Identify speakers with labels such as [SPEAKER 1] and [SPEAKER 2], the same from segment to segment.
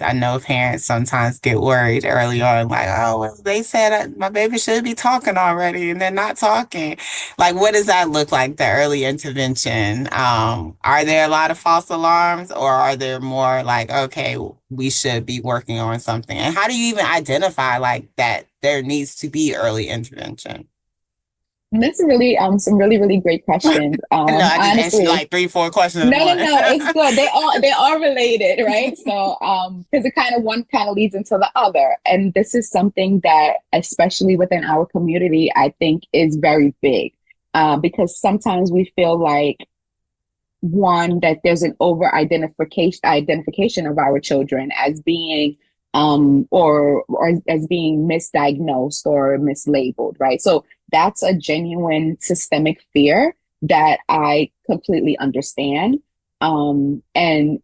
[SPEAKER 1] I know parents sometimes get worried early on, like, oh, well, they said my baby should be talking already, and they're not talking. Like, what does that look like, the early intervention? Are there a lot of false alarms, or are there more like, okay, we should be working on something? And how do you even identify like that there needs to be early intervention?
[SPEAKER 2] And that's really some really great questions.
[SPEAKER 1] No, I just asked you
[SPEAKER 2] Honestly,
[SPEAKER 1] like three, four questions in
[SPEAKER 2] no, no,
[SPEAKER 1] one.
[SPEAKER 2] no, it's good. They are related, right? So because it kind of one kind of leads into the other. And this is something that, especially within our community, I think is very big. Because sometimes we feel like one, that there's an over identification of our children as being or as being misdiagnosed or mislabeled, right? So that's a genuine systemic fear that I completely understand. And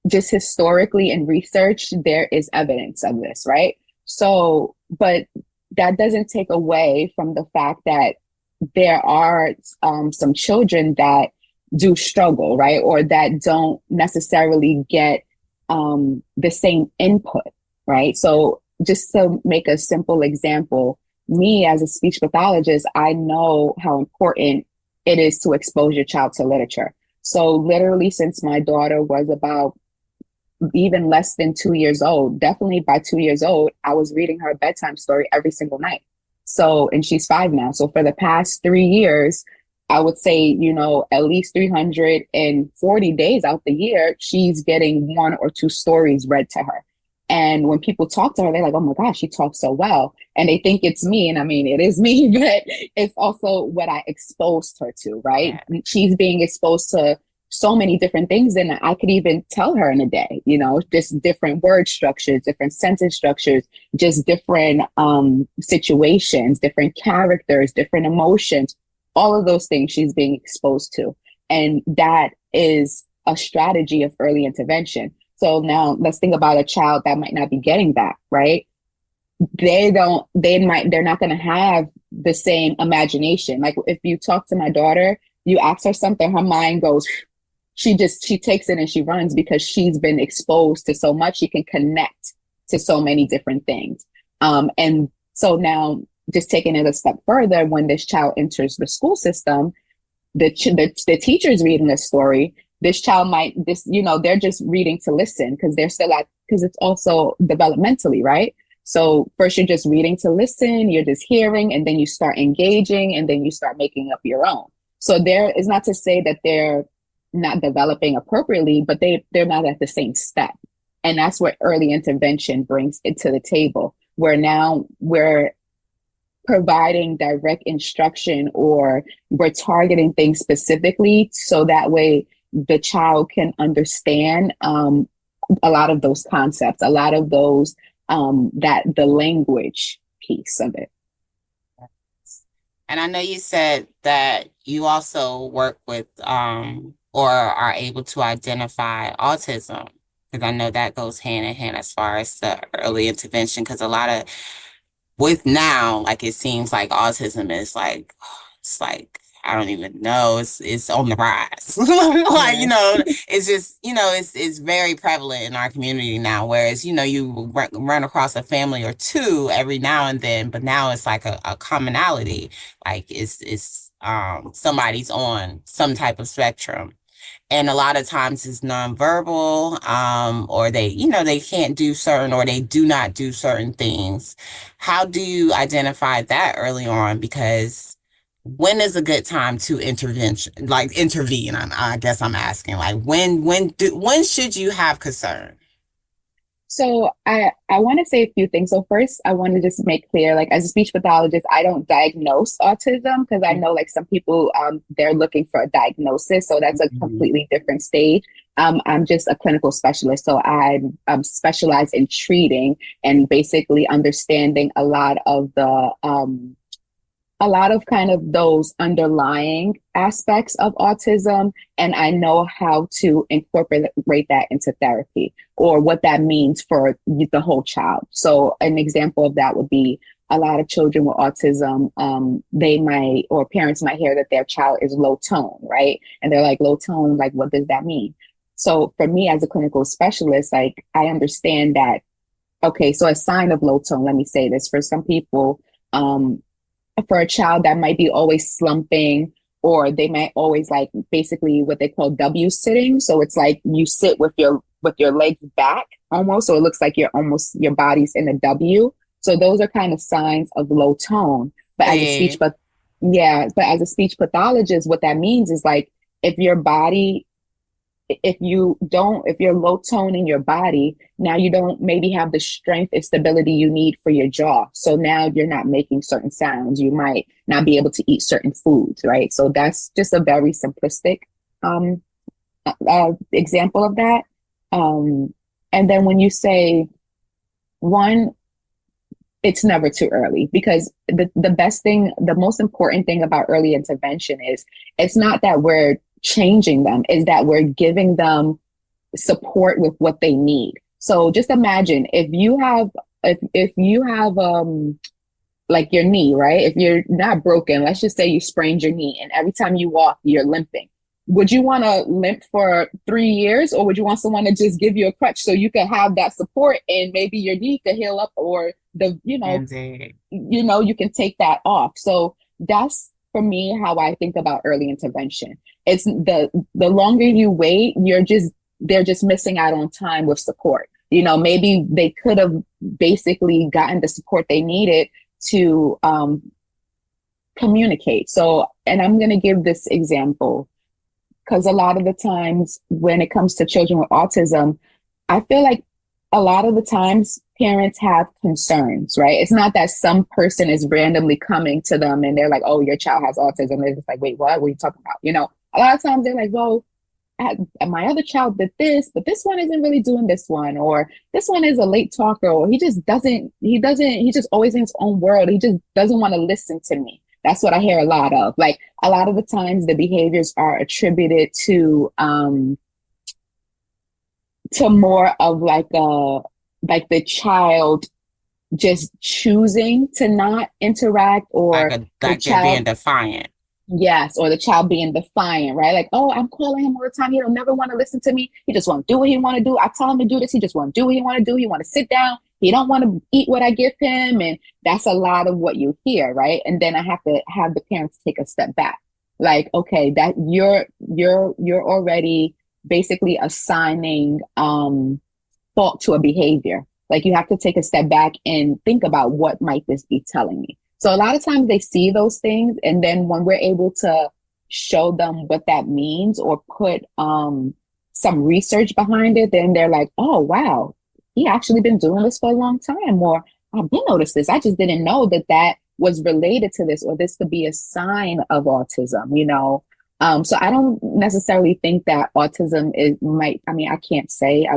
[SPEAKER 2] just historically in research, there is evidence of this, right? So, but that doesn't take away from the fact that there are some children that do struggle, right? Or that don't necessarily get the same input, right? So, just to make a simple example, me as a speech pathologist, I know how important it is to expose your child to literature. So, literally, since my daughter was about even less than 2 years old, definitely by 2 years old, I was reading her a bedtime story every single night. So, and she's 5 now. So for the past 3 years, I would say, at least 340 days out the year, she's getting one or two stories read to her. And when people talk to her, they're like, oh my gosh, she talks so well. And they think it's me. And I mean, it is me, but it's also what I exposed her to, right?
[SPEAKER 1] Yeah.
[SPEAKER 2] She's being exposed to so many different things than I could even tell her in a day, just different word structures, different sentence structures, just different situations, different characters, different emotions, all of those things she's being exposed to. And that is a strategy of early intervention. So now let's think about a child that might not be getting that, right? They're not going to have the same imagination. Like if you talk to my daughter, you ask her something, her mind goes, she takes it and she runs because she's been exposed to so much. She can connect to so many different things. And so now just taking it a step further, when this child enters the school system, the teacher's reading a story. This child might they're just reading to listen because they're still because it's also developmentally, right? So first you're just reading to listen, you're just hearing, and then you start engaging, and then you start making up your own. So there is not to say that they're not developing appropriately, but they're not at the same step. And that's what early intervention brings it to the table, where now we're providing direct instruction, or we're targeting things specifically so that way the child can understand a lot of those concepts, a lot of those that the language piece of it.
[SPEAKER 1] And I know you said that you also work with or are able to identify autism, because I know that goes hand in hand as far as the early intervention. Because a lot of with now, like it seems like autism is like it's like I don't even know, it's on the rise. Like,
[SPEAKER 2] Yeah.
[SPEAKER 1] it's just, it's very prevalent in our community now. Whereas, you run across a family or two every now and then, but now it's like a commonality. Like it's somebody's on some type of spectrum. And a lot of times it's nonverbal, or they can't do certain, or they do not do certain things. How do you identify that early on? Because when is a good time to intervene? I guess I'm asking, like, when should you have concern?
[SPEAKER 2] So I want to say a few things. So first, I want to just make clear, like as a speech pathologist, I don't diagnose autism because I know like some people they're looking for a diagnosis, so that's a
[SPEAKER 1] Mhm.
[SPEAKER 2] completely different stage. I'm just a clinical specialist, so I'm specialized in treating and basically understanding a lot of kind of those underlying aspects of autism. And I know how to incorporate that into therapy, or what that means for the whole child. So an example of that would be a lot of children with autism, they might, or parents might hear that their child is low tone, right? And they're like, low tone, like, what does that mean? So for me as a clinical specialist, like I understand that, okay, so a sign of low tone, let me say this, for some people, um, for a child that might be always slumping, or they might always like basically what they call W sitting. So it's like you sit with your legs back almost, so it looks like you're almost your body's in a W. So those are kind of signs of low tone. But as a speech,
[SPEAKER 1] See,
[SPEAKER 2] but yeah, but as a speech pathologist, what that means is like if your body, if you're low tone in your body, now you don't maybe have the strength and stability you need for your jaw. So now you're not making certain sounds. You might not be able to eat certain foods, right? So that's just a very simplistic um, example of that. Um, and then when you say one, it's never too early, because the best thing, the most important thing about early intervention is it's not that we're changing them, is that we're giving them support with what they need. So just imagine if you have like your knee, right? If you're not broken, let's just say you sprained your knee and every time you walk you're limping. Would you want to limp for 3 years, or would you want someone to just give you a crutch so you can have that support and maybe your knee could heal up, or
[SPEAKER 1] indeed.
[SPEAKER 2] you can take that off. So that's for me how I think about early intervention. It's the longer you wait, they're just missing out on time with support. Maybe they could have basically gotten the support they needed to communicate. So, and I'm going to give this example because a lot of the times when it comes to children with autism, I feel like a lot of the times parents have concerns, right? It's not that some person is randomly coming to them and they're like, oh, your child has autism. They're just like, wait, what? What are you talking about? A lot of times they're like, well, my other child did this, but this one isn't really doing this one, or this one is a late talker, or he just always in his own world. He just doesn't want to listen to me. That's what I hear a lot of. Like a lot of the times the behaviors are attributed to more of like the child just choosing to not interact, or the
[SPEAKER 1] Like they're being
[SPEAKER 2] child,
[SPEAKER 1] defiant.
[SPEAKER 2] yes, or the child being defiant, right? Like, oh, I'm calling him all the time. He don't never want to listen to me. He just want to do what he want to do. I tell him to do this. He just want to do what he want to do. He want to sit down. He don't want to eat what I give him. And that's a lot of what you hear, right? And then I have to have the parents take a step back. Like, okay, that you're already basically assigning fault to a behavior. Like you have to take a step back and think about what might this be telling me. So a lot of times they see those things, and then when we're able to show them what that means or put some research behind it, then they're like, oh wow, he actually been doing this for a long time, or I've been noticed this. I just didn't know that that was related to this, or this could be a sign of autism. So I don't necessarily think that autism I mean, I can't say,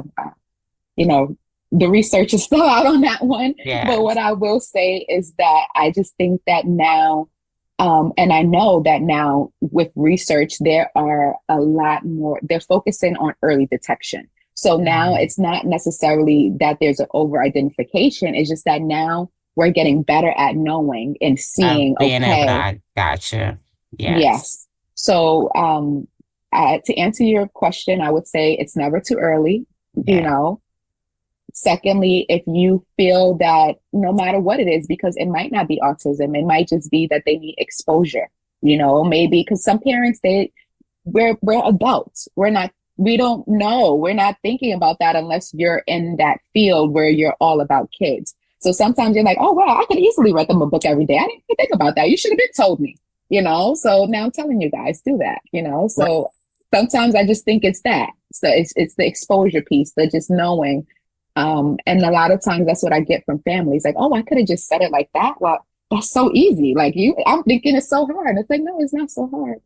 [SPEAKER 2] you know, the research is still out on that one. But what
[SPEAKER 1] Yes.
[SPEAKER 2] I will say is that I just think that now, and I know that now with research, there are a lot more, they're focusing on early detection. So now
[SPEAKER 1] Mhm.
[SPEAKER 2] it's not necessarily that there's an over identification, it's just that now we're getting better at knowing and seeing,
[SPEAKER 1] Being able to,
[SPEAKER 2] okay,
[SPEAKER 1] I gotcha. Yes.
[SPEAKER 2] yes. So to answer your question, I would say it's never too early, you
[SPEAKER 1] Yeah.
[SPEAKER 2] know. Secondly, if you feel that no matter what it is, because it might not be autism, it might just be that they need exposure, maybe because some parents, we're adults. We don't know. We're not thinking about that unless you're in that field where you're all about kids. So sometimes you're like, oh wow, I could easily read them a book every day. I didn't even think about that. You should have been told me. So now I'm telling you guys, do that.
[SPEAKER 1] Right.
[SPEAKER 2] So sometimes I just think it's that. So it's the exposure piece, the just knowing. And a lot of times that's what I get from families, like, oh, I could have just said it like that. Well, that's so easy. Like I'm thinking it's so hard. It's like, no, it's not so hard.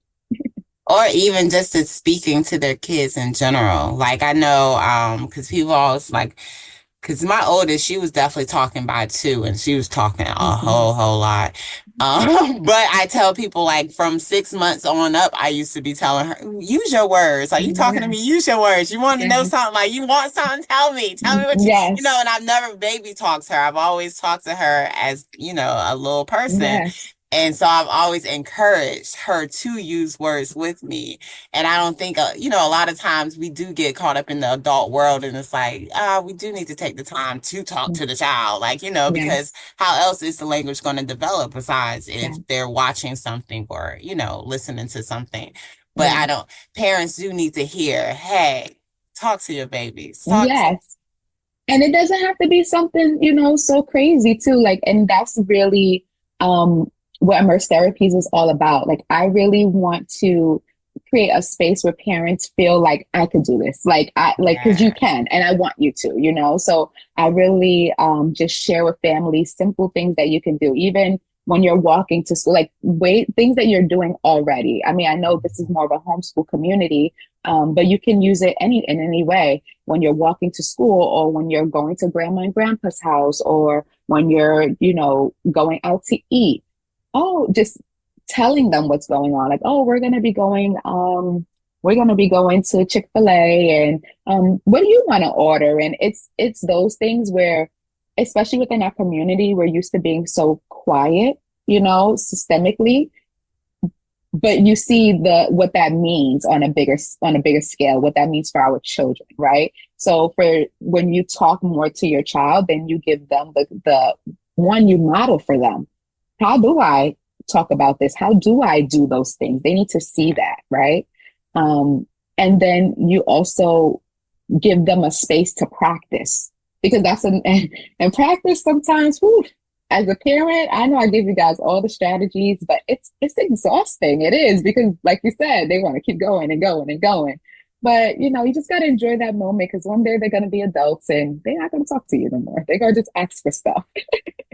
[SPEAKER 1] Or even just to speaking to their kids in general. Like I know, because people always like, because my oldest, she was definitely talking by two, and she was talking a
[SPEAKER 2] Mhm.
[SPEAKER 1] whole lot. But I tell people like from 6 months on up, I used to be telling her, use your words. Like you talking to me,
[SPEAKER 2] Yes.
[SPEAKER 1] use your words. You want to know
[SPEAKER 2] Yes.
[SPEAKER 1] something? Like you want something? Tell me. Tell me what
[SPEAKER 2] Yes.
[SPEAKER 1] and I've never baby talked to her. I've always talked to her as, a little person.
[SPEAKER 2] Yes.
[SPEAKER 1] And so I've always encouraged her to use words with me. And I don't think, a lot of times we do get caught up in the adult world and it's like, we do need to take the time to talk to the child, like, because
[SPEAKER 2] Yes,
[SPEAKER 1] how else is the language going to develop besides if
[SPEAKER 2] yes,
[SPEAKER 1] they're watching something or, listening to something. But
[SPEAKER 2] yes,
[SPEAKER 1] parents do need to hear, hey, talk to your babies, talk to,
[SPEAKER 2] yes. And it doesn't have to be something, so crazy too. Like, and that's really um what immerse therapies is all about. Like, I really want to create a space where parents feel like I could do this. Like because you
[SPEAKER 1] yeah,
[SPEAKER 2] can and I want you to. So I really just share with families simple things that you can do, even when you're walking to school, like wait, things that you're doing already. I mean, I know this is more of a homeschool community, but you can use it in any way when you're walking to school or when you're going to grandma and grandpa's house or when you're, going out to eat. Oh, just telling them what's going on. Like, oh, we're gonna be going to Chick-fil-A and what do you want to order? And it's those things where, especially within our community, we're used to being so quiet, systemically, but you see the what that means on a bigger scale, what that means for our children, right? So for when you talk more to your child, then you give them the one, you model for them. How do I talk about this? How do I do those things? They need to see that, right? um, and then you also give them a space to practice, because that's an and practice sometimes, whew, as a parent, I know I give you guys all the strategies, but it's exhausting. It is, because like you said, they want to keep going and going and going. But you just got to enjoy that moment, because one day they're going to be adults and they're not going to talk to you anymore. They're going to just ask for stuff.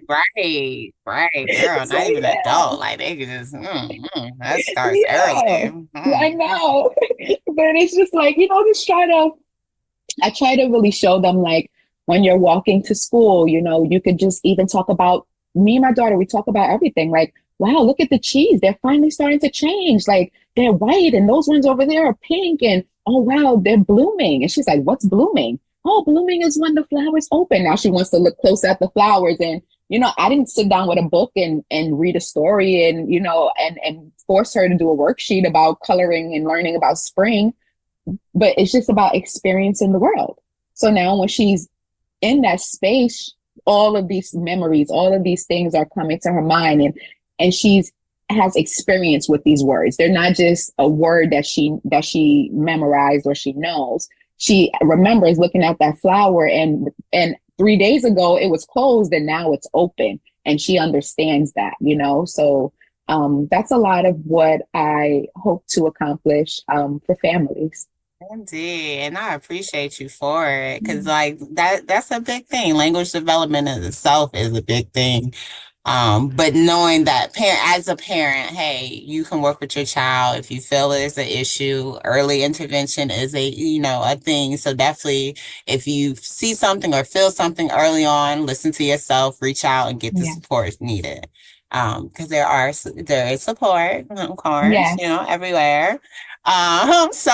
[SPEAKER 1] right, right, girl,
[SPEAKER 2] So
[SPEAKER 1] not even
[SPEAKER 2] yeah,
[SPEAKER 1] adult. Like they could just, that starts early.
[SPEAKER 2] yeah, I know. But it's just like, just I try to really show them, like, when you're walking to school, you could just even talk about me and my daughter, we talk about everything. Like, wow, look at the cheese. They're finally starting to change. Like, they're white and those ones over there are pink. And oh, wow, they're blooming. And she's like, what's blooming? Oh, blooming is when the flowers open. Now she wants to look close at the flowers. And, I didn't sit down with a book and read a story and, and force her to do a worksheet about coloring and learning about spring, but it's just about experiencing the world. So now when she's in that space, all of these memories, all of these things are coming to her mind, and she's has experience with these words. They're not just a word that she memorized or she knows. She remembers looking at that flower, and 3 days ago it was closed and now it's open, and she understands that. So that's a lot of what I hope to accomplish for families.
[SPEAKER 1] Indeed, and I appreciate you for it because like that's a big thing. Language development in itself is a big thing. But knowing that as a parent, hey, you can work with your child if you feel there's an issue. Early intervention is a thing. So definitely if you see something or feel something early on, listen to yourself, reach out and get the
[SPEAKER 2] Yeah.
[SPEAKER 1] support needed. Because there is support, of course,
[SPEAKER 2] Yes.
[SPEAKER 1] everywhere. So